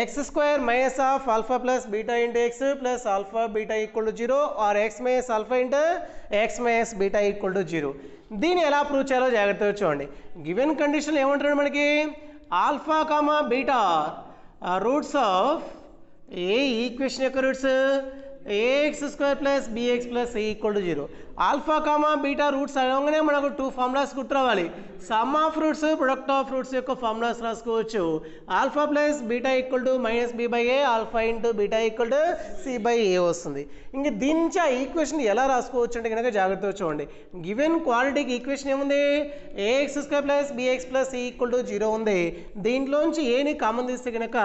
S1: x square minus of alpha plus beta into x plus alpha beta equal to 0 or x minus alpha into x minus beta equal to 0. దీన్ని ఎలా ప్రూవ్ చేయాలో జాగ్రత్తగా చూడండి. గివెన్ కండిషన్ ఏమంటారు మనకి, alpha comma beta roots of a equation యొక్క roots ax square plus bx plus c equal to 0. Alpha comma beta roots అనగానే మనకు 2 ఫార్ములాస్ గుర్తు రావాలి. Sum of roots product of roots యొక్క ఫార్ములాస్ రాసుకోవచ్చు. Alpha plus beta equal to minus b by a, alpha into beta equal to c by a వస్తుంది. ఇంక దీని నుంచి ఆ ఈక్వేషన్ ఎలా రాసుకోవచ్చు అంటే కనుక జాగ్రత్తగా చూడండి. గివెన్ క్వాలిటీకి ఈక్వేషన్ ఏముంది, AX square plus bx plus c equal to 0 ఉంది. దీంట్లోంచి ఏని కామన్ తీస్తే కనుక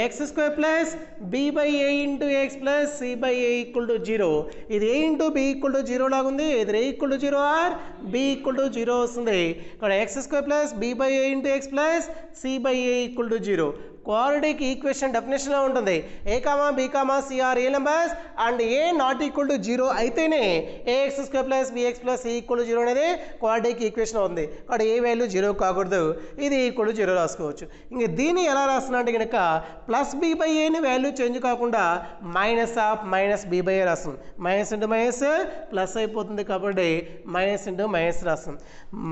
S1: x square plus b by a into x plus c by a equal to 0. ఇది a into b equal to 0 లాగా ఉంది. ఇది a equal to 0 or b equal to 0 వస్తుంది. ఇక్కడ x square plus b by a into x plus c by a equal to 0. Quadratic equation డెఫినేషన్లో ఉంటుంది, a comma b comma c are a numbers and a not equal to 0 అయితేనే ax square plus bx plus c equal to 0 అనేది quadratic equation ఉంది. ఇక్కడ ఏ value 0 కాకూడదు, ఇది equal to 0 రాసుకోవచ్చు. ఇంక దీన్ని ఎలా రాస్తున్నా అంటే కనుక ప్లస్ బి బై ఏని వాల్యూ చేంజ్ కాకుండా minus of minus b by a రాస్తుంది. మైనస్ ఇంటూ మైనస్ ప్లస్ అయిపోతుంది కాబట్టి మైనస్ ఇంటూ మైనస్ రాస్తుంది.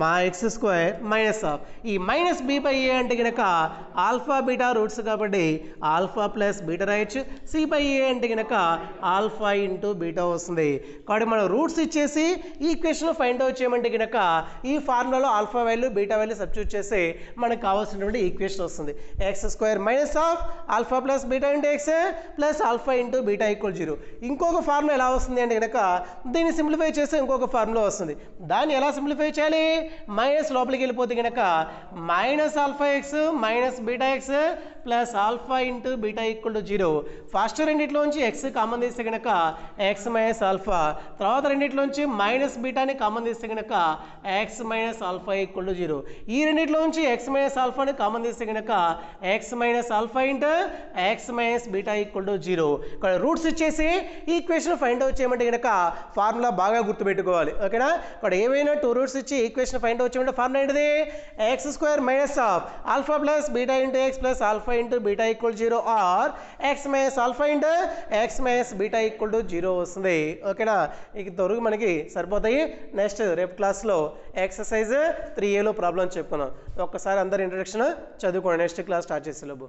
S1: మా ఎక్స్ స్క్వేర్ మైనస్ ఆఫ్ ఈ మైనస్ బి బై ఏ అంటే కనుక ఆల్ఫా బీటా రూట్స్ కాబట్టి ఆల్ఫా ప్లస్ బీటా రాయొచ్చు. సి బై ఏ అంటే కనుక ఆల్ఫా ఇంటూ బీటా వస్తుంది. కాబట్టి మనం రూట్స్ ఇచ్చేసి ఈక్వేషన్ ఫైండ్ అవుట్ చేయమంటే కనుక ఈ ఫార్ములాలో alpha value beta value substitute చేసి మనకు కావాల్సినటువంటి ఈక్వేషన్ వస్తుంది. X square minus of alpha plus beta into x plus alpha into beta equal 0. ఇంకొక ఫార్ములా ఎలా వస్తుంది అంటే కనుక దీన్ని సింప్లిఫై చేస్తే ఇంకొక ఫార్ములా వస్తుంది. దాన్ని ఎలా సింప్లిఫై చేయాలి, మైనస్ లోపలికి వెళ్ళిపోతే కనుక minus alpha x minus beta x plus alpha into beta equal to 0. First రెండిట్లోంచి ఎక్స్ కామన్ తీస్తే కనుక ఎక్స్ మైనస్ ఆల్ఫా, తర్వాత రెండిట్లోంచి మైనస్ బీటాని కామన్ తీస్తే కనుక X minus alpha equal to 0. ఈ రెండిట్లోంచి ఎక్స్ మైనస్ ఆల్ఫాని కామన్ తీస్తే కనుక X minus alpha into x minus beta equal to 0. ఇక్కడ రూట్స్ ఇచ్చేసి ఈక్వేషన్ ఫైండ్ అవుట్ చేయమంటే కనుక ఫార్ములా బాగా గుర్తుపెట్టుకోవాలి, ఓకేనా. ఇక్కడ ఏవైనా 2 రూట్స్ ఇచ్చి ఈక్వేషన్ ఫైండ్ అవుట్ చేయమంటే ఫార్ములా ఏంటిది, X square minus of alpha plus beta into x plus alpha into beta equal 0 or x minus alpha into x minus beta equal to 0 వస్తుంది, ఓకేనా. ఇక తొరుగు మనకి సరిపోతాయి. నెక్స్ట్ రేపు క్లాస్లో ఎక్సర్సైజ్ 3A లో ప్రాబ్లం చెప్పుకున్నాం. ఒక్కసారి అందరు ఇంట్రడక్షన్ చదువుకోండి, నెక్స్ట్ క్లాస్ స్టార్ట్ చేసేలోపు.